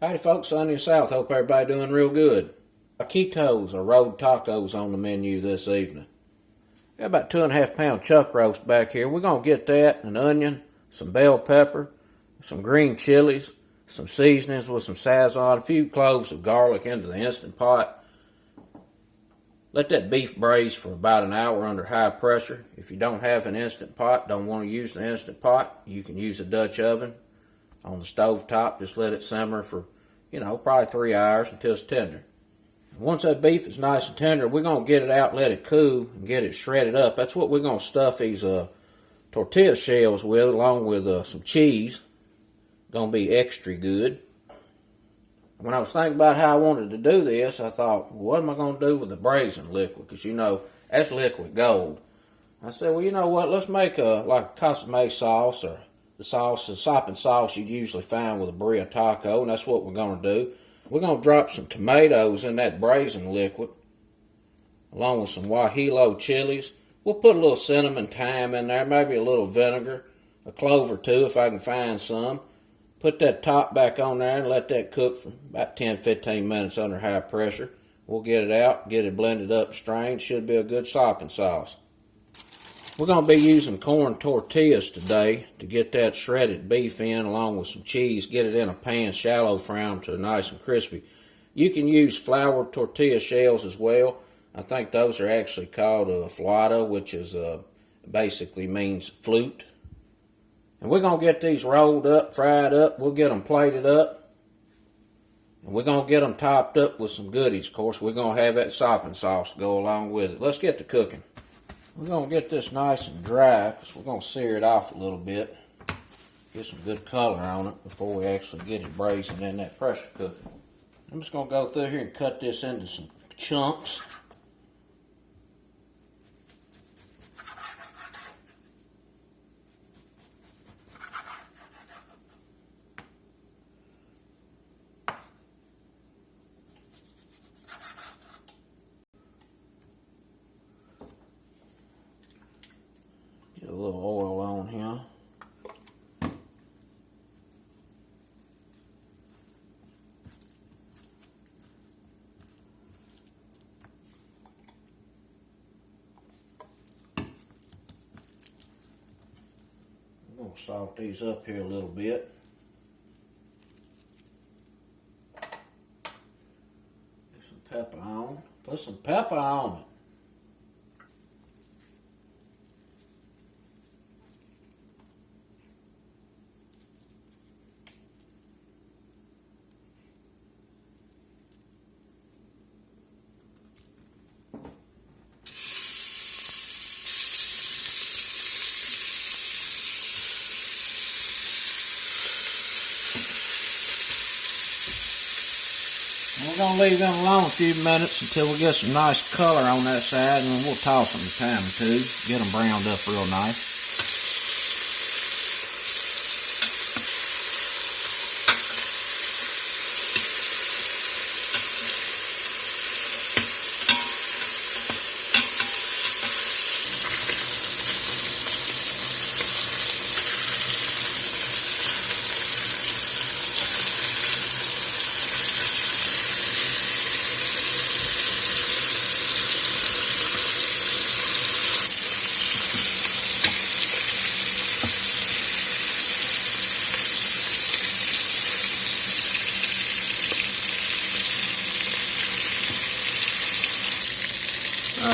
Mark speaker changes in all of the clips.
Speaker 1: Howdy folks, Sunny South. Hope everybody doing real good. Taquitos or rolled tacos on the menu this evening. Got about 2.5 pound chuck roast back here. We're going to get that, an onion, some bell pepper, some green chilies, some seasonings with some Sazon, a few cloves of garlic into the Instant Pot. Let that beef braise for about an hour under high pressure. If you don't have an Instant Pot, don't want to use the Instant Pot, you can use a Dutch oven on the stove top. Just let it simmer for, probably 3 hours until it's tender. Once that beef is nice and tender, we're going to get it out, let it cool, and get it shredded up. That's what we're going to stuff these tortilla shells with, along with some cheese. Going to be extra good. When I was thinking about how I wanted to do this, I thought, well, what am I going to do with the braising liquid? Because, that's liquid gold. I said, well, you know what, let's make like a Consommé sauce, or the Soppin sauce you'd usually find with a burrito taco, and that's what we're going to do. We're going to drop some tomatoes in that braising liquid, along with some guajillo chilies. We'll put a little cinnamon, thyme in there, maybe a little vinegar, a clove or two if I can find some. Put that top back on there and let that cook for about 10-15 minutes under high pressure. We'll get it out, get it blended up, strained. Should be a good Soppin sauce. We're going to be using corn tortillas today to get that shredded beef in, along with some cheese. Get it in a pan, shallow fry them to nice and crispy. You can use flour tortilla shells as well. I think those are actually called flauta, which is basically means flute. And we're going to get these rolled up, fried up. We'll get them plated up. And we're going to get them topped up with some goodies. Of course, we're going to have that Soppin sauce to go along with it. Let's get to cooking. We're going to get this nice and dry, because we're going to sear it off a little bit. Get some good color on it before we actually get it braising in that pressure cooker. I'm just going to go through here and cut this into some chunks. Get a little oil on here. I'm going to salt these up here a little bit. Get some pepper on. Put some pepper on it. We're going to leave them alone a few minutes until we get some nice color on that side, and then we'll toss them a time or two, get them browned up real nice.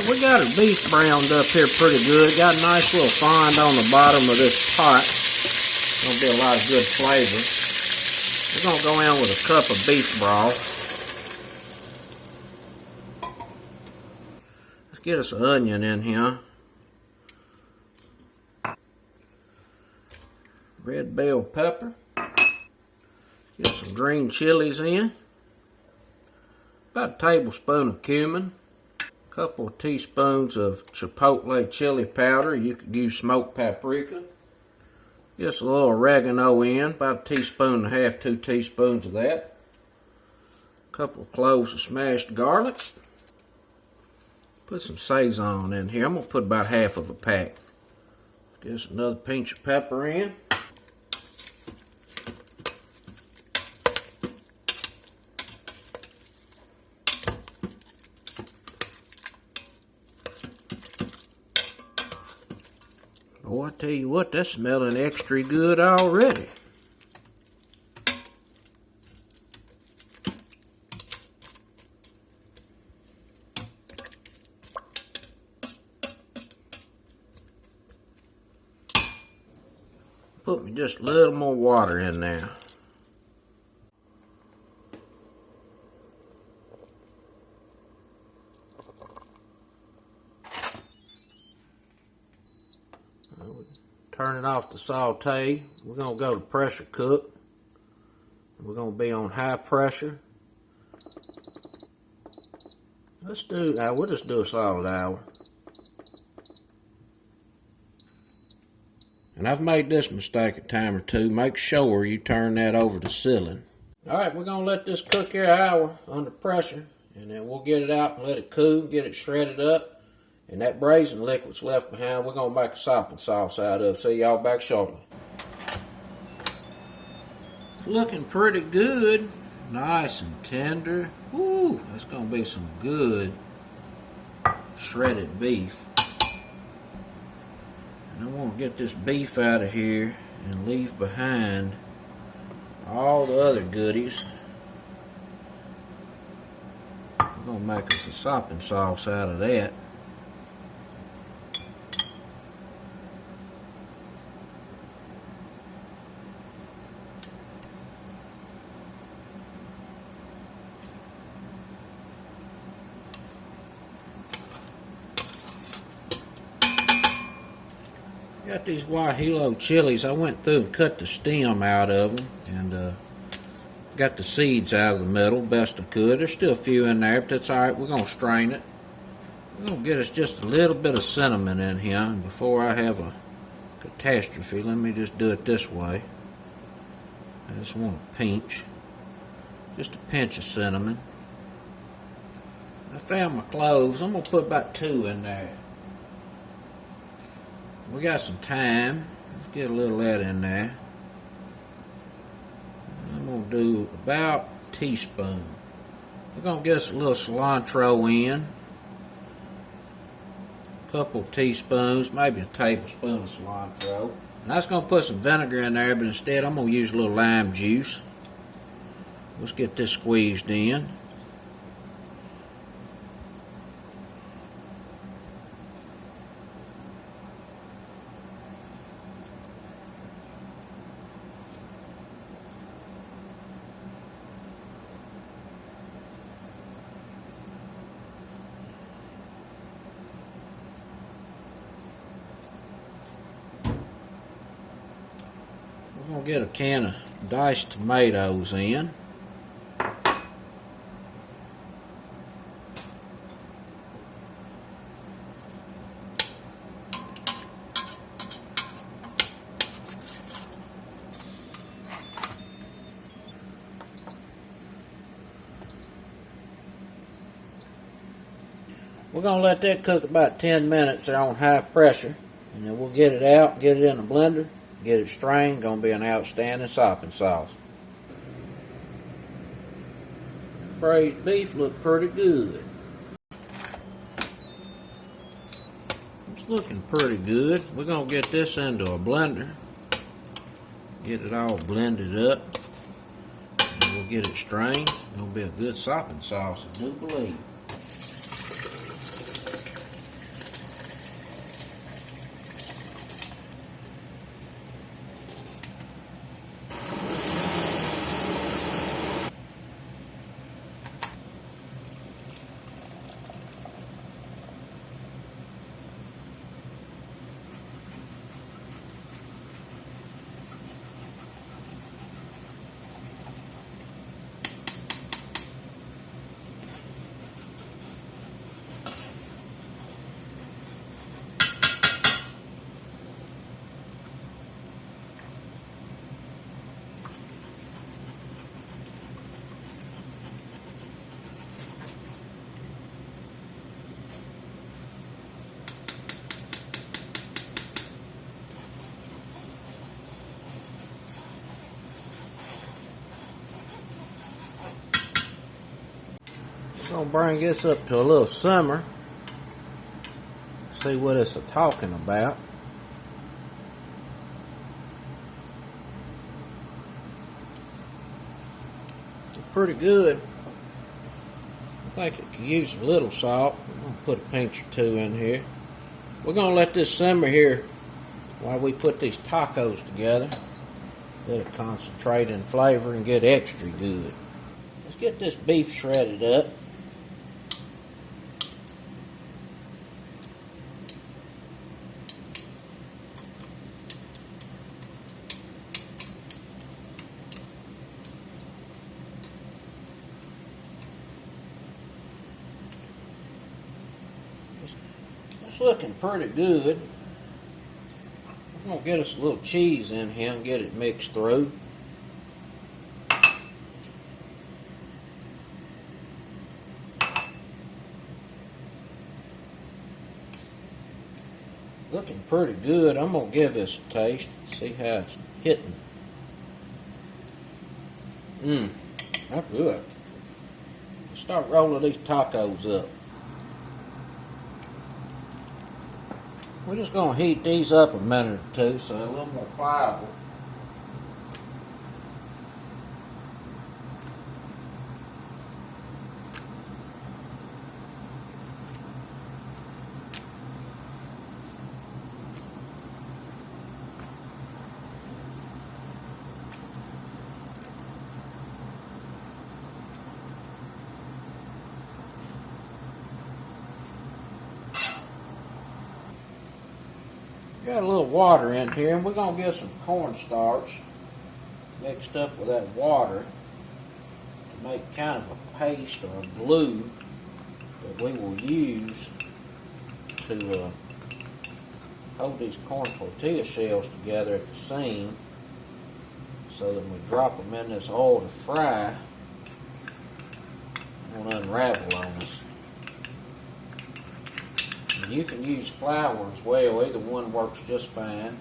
Speaker 1: We got our beef browned up here pretty good. Got a nice little fond on the bottom of this pot. Gonna be a lot of good flavor. We're gonna go in with a cup of beef broth. Let's get us an onion in here. Red bell pepper. Get some green chilies in. About a tablespoon of cumin. Couple of teaspoons of chipotle chili powder. You could use smoked paprika. Just a little oregano in, about 1.5 teaspoons, 2 teaspoons of that. A couple of cloves of smashed garlic. Put some Sazon in here. I'm going to put about half of a pack. Just another pinch of pepper in. I tell you what, that's smelling extra good already. Put me just a little more water in there. Turning off the saute, we're going to go to pressure cook. We're going to be on high pressure. We'll just do a solid hour. And I've made this mistake a time or two. Make sure you turn that over to ceiling. Alright, we're going to let this cook here an hour under pressure. And then we'll get it out and let it cool, get it shredded up. And that braising liquid's left behind, we're going to make a sopping sauce out of. See y'all back shortly. It's looking pretty good. Nice and tender. Woo, that's going to be some good shredded beef. And I want to get this beef out of here and leave behind all the other goodies. We're going to make us a sopping sauce out of that. Got these guajillo chilies. I went through and cut the stem out of them and got the seeds out of the middle best I could. There's still a few in there, but that's alright. We're going to strain it. We're going to get us just a little bit of cinnamon in here. And before I have a catastrophe, let me just do it this way. I just want a pinch. Just a pinch of cinnamon. I found my cloves. I'm going to put about 2 in there. We got some thyme. Let's get a little of that in there. I'm going to do about a teaspoon. We're going to get us a little cilantro in. A couple teaspoons, maybe a tablespoon of cilantro. And I was going to put some vinegar in there, but instead I'm going to use a little lime juice. Let's get this squeezed in. We're going to get a can of diced tomatoes in. We're going to let that cook about 10 minutes there on high pressure. And then we'll get it out, get it in a blender. Get it strained, gonna be an outstanding sopping sauce. Braised beef look pretty good. It's looking pretty good. We're gonna get this into a blender. Get it all blended up. And we'll get it strained. It's gonna be a good sopping sauce, I do believe. We're going to bring this up to a little simmer. See what it's talking about. They're pretty good. I think it could use a little salt. I'm going to put a pinch or two in here. We're going to let this simmer here while we put these tacos together. Let it concentrate in flavor and get extra good. Let's get this beef shredded up. It's looking pretty good. I'm going to get us a little cheese in here and get it mixed through. Looking pretty good. I'm going to give this a taste, see how it's hitting. That's good. Let's start rolling these tacos up. We're just going to heat these up a minute or two so they're a little more pliable. Got a little water in here, and we're going to get some cornstarch mixed up with that water to make kind of a paste or a glue that we will use to hold these corn tortilla shells together at the seam, so that when we drop them in this oil to fry, it won't unravel on us. You can use flour as well, either one works just fine.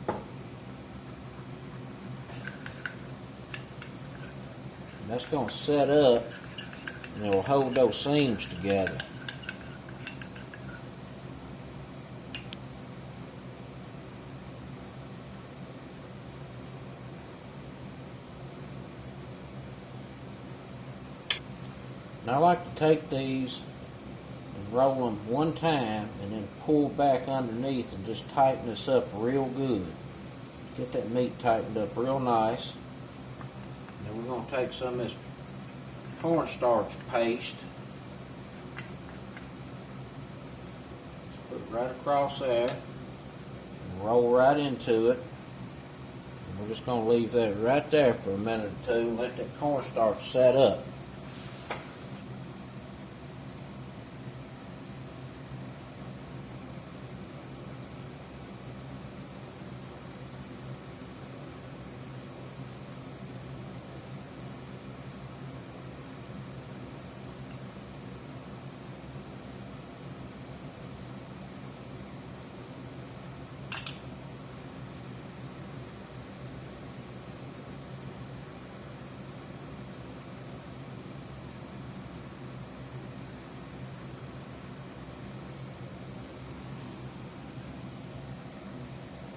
Speaker 1: And that's going to set up and it will hold those seams together. And I like to take these, roll them one time and then pull back underneath and just tighten this up real good. Get that meat tightened up real nice. And then we're going to take some of this cornstarch paste, just put it right across there and roll right into it. And we're just going to leave that right there for a minute or two and let that cornstarch set up.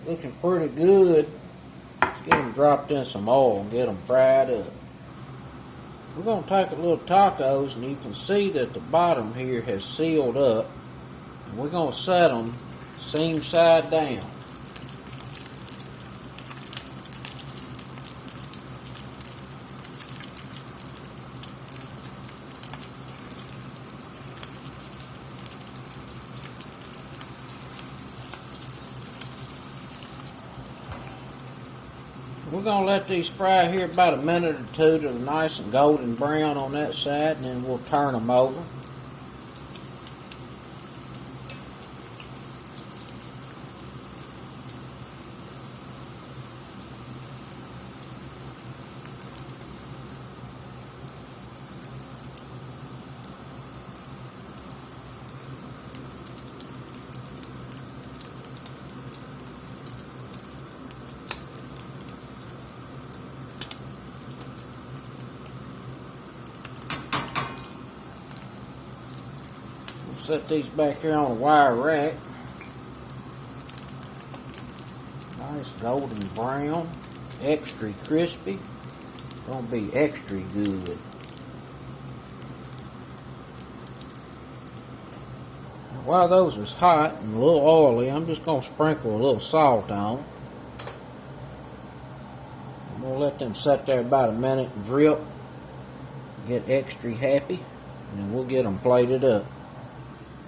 Speaker 1: Looking pretty good. Let's get them dropped in some oil and get them fried up. We're going to take a little tacos, and you can see that the bottom here has sealed up. And we're going to set them seam side down. We're going to let these fry here about a minute or two till they're nice and golden brown on that side, and then we'll turn them over. Set these back here on a wire rack. Nice golden brown, extra crispy. Gonna be extra good. While those was hot and a little oily, I'm just gonna sprinkle a little salt on. I'm gonna let them sit there about a minute and drip, get extra happy, and then we'll get them plated up.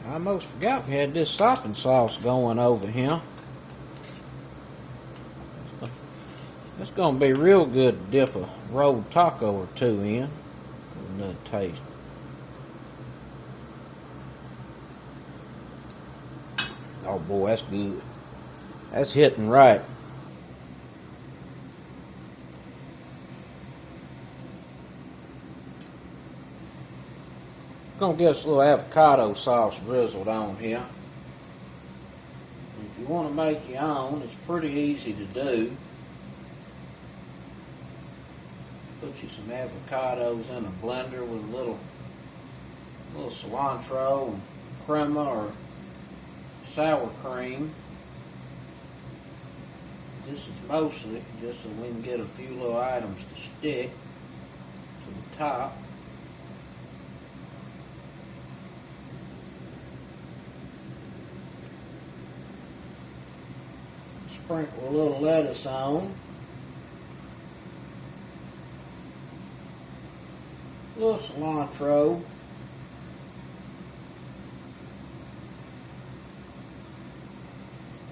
Speaker 1: I almost forgot we had this sopping sauce going over here. It's gonna be real good to dip a rolled taco or two in. Another taste. Oh boy, that's good. That's hitting right. Gonna get us a little avocado sauce drizzled on here. If you want to make your own, it's pretty easy to do. Put you some avocados in a blender with a little cilantro and crema or sour cream. This is mostly just so we can get a few little items to stick to the top. Sprinkle a little lettuce on. A little cilantro.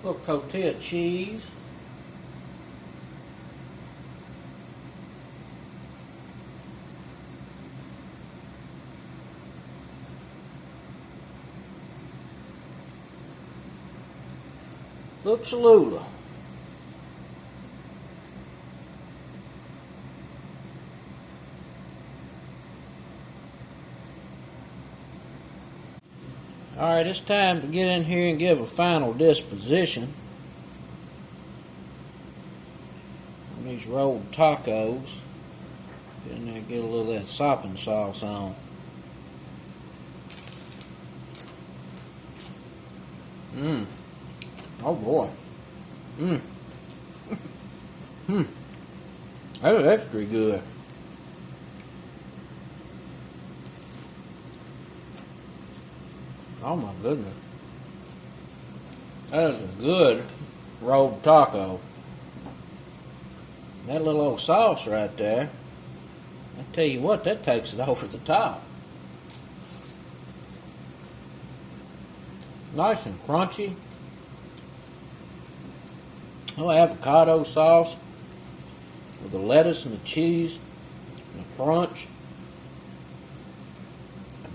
Speaker 1: A little cotija cheese. A little Cholula. Alright, it's time to get in here and give a final disposition on these rolled tacos. Get in there and get a little of that sopping sauce on. Oh boy. That's extra good. Oh my goodness. That is a good rolled taco. That little old sauce right there, I tell you what, that takes it over the top. Nice and crunchy. A little avocado sauce with the lettuce and the cheese and the crunch.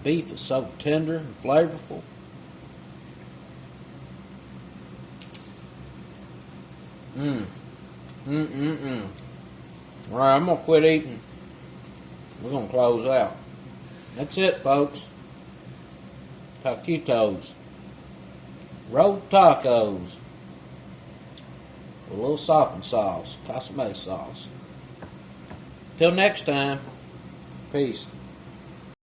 Speaker 1: Beef is so tender and flavorful. Alright, I'm gonna quit eating. We're gonna close out. That's it, folks. Taquitos. Rolled tacos. With a little sopping sauce. Consommé sauce. Till next time. Peace.